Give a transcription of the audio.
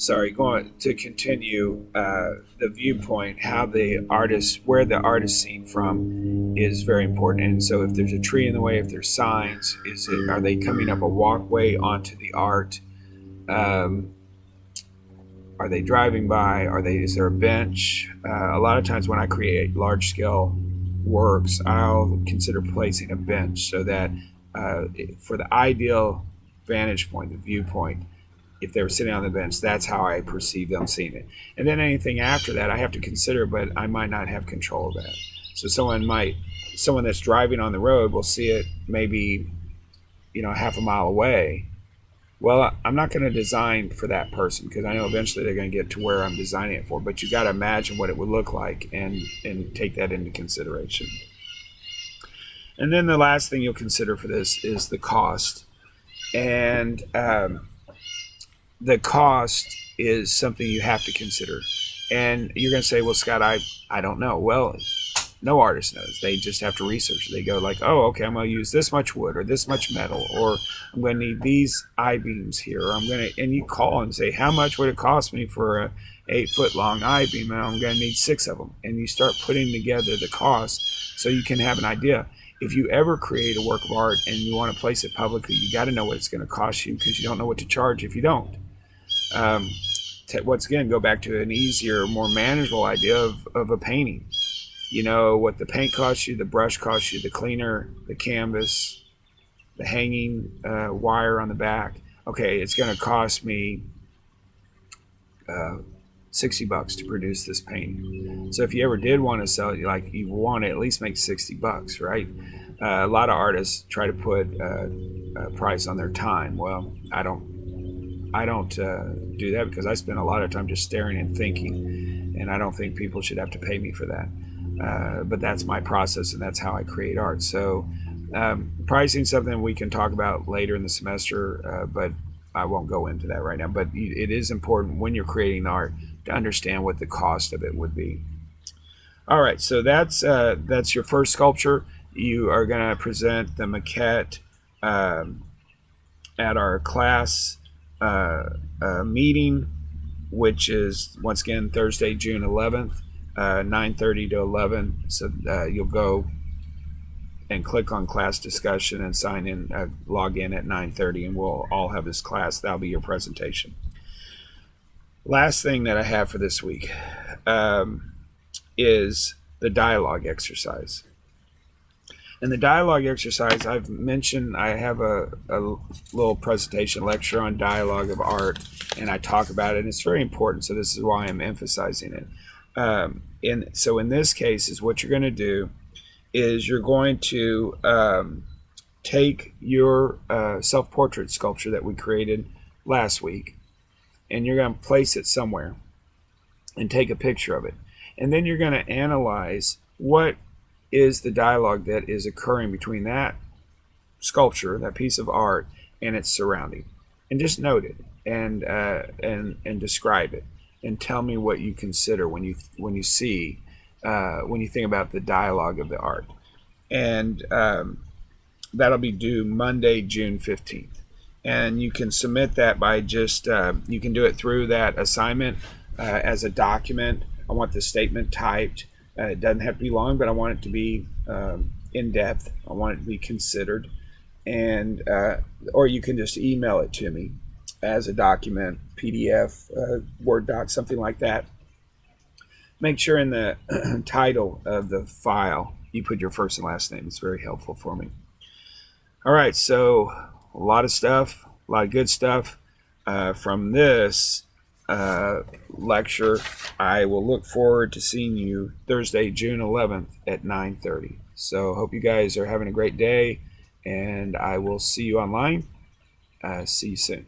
going to continue the viewpoint, how the artist, where the artist seen from, is very important. And so, if there's a tree in the way, if there's signs, are they coming up a walkway onto the art? Um, are they driving by? Is there a bench? A lot of times when I create large scale works, I'll consider placing a bench so that for the ideal vantage point, the viewpoint, if they were sitting on the bench, that's how I perceive them seeing it. And then anything after that, I have to consider, but I might not have control of that. So someone that's driving on the road will see it maybe, half a mile away. Well, I'm not going to design for that person because I know eventually they're going to get to where I'm designing it for. But you got to imagine what it would look like and take that into consideration. And then the last thing you'll consider for this is the cost. And the cost is something you have to consider. And you're going to say, well, Scott, I don't know. Well, no artist knows. They just have to research. They go like, oh, okay, I'm going to use this much wood or this much metal, or I'm going to need these I-beams here. Or and you call and say, how much would it cost me for a 8-foot long I-beam? And I'm going to need 6 of them. And you start putting together the cost so you can have an idea. If you ever create a work of art and you want to place it publicly, you got to know what it's going to cost you because you don't know what to charge if you don't. Once again, go back to an easier, more manageable idea of a painting. You know what the paint costs you, the brush costs you, the cleaner, the canvas, the hanging wire on the back. Okay, it's going to cost me $60 to produce this painting. So if you ever did want to sell it, you want to at least make $60, right? A lot of artists try to put a price on their time. Well, I don't do that because I spend a lot of time just staring and thinking, and I don't think people should have to pay me for that. But that's my process, and that's how I create art. So pricing is something we can talk about later in the semester, but I won't go into that right now. But it is important when you're creating art to understand what the cost of it would be. All right, so that's your first sculpture. You are going to present the maquette at our class meeting, which is once again Thursday, June 11th. 9:30 to 11. So you'll go and click on class discussion and sign in, log in at 9:30, and we'll all have this class. That'll be your presentation. Last thing that I have for this week is the dialogue exercise. And the dialogue exercise, I've mentioned, I have a little presentation lecture on dialogue of art, and I talk about it, and it's very important, so this is why I'm emphasizing it. So in this case, is what you're going to do is you're going to take your self-portrait sculpture that we created last week, and you're going to place it somewhere and take a picture of it. And then you're going to analyze what is the dialogue that is occurring between that sculpture, that piece of art, and its surrounding. And just note it and describe it. And tell me what you consider when you think about the dialogue of the art. And that'll be due Monday, June 15th. And you can submit that by just, you can do it through that assignment as a document. I want the statement typed. It doesn't have to be long, but I want it to be in depth. I want it to be considered. And or you can just email it to me as a document, PDF, Word doc, something like that. Make sure in the title of the file you put your first and last name. It's very helpful for me. All right, so a lot of stuff, a lot of good stuff from this lecture. I will look forward to seeing you Thursday, June 11th at 9:30. So hope you guys are having a great day, and I will see you online. See you soon.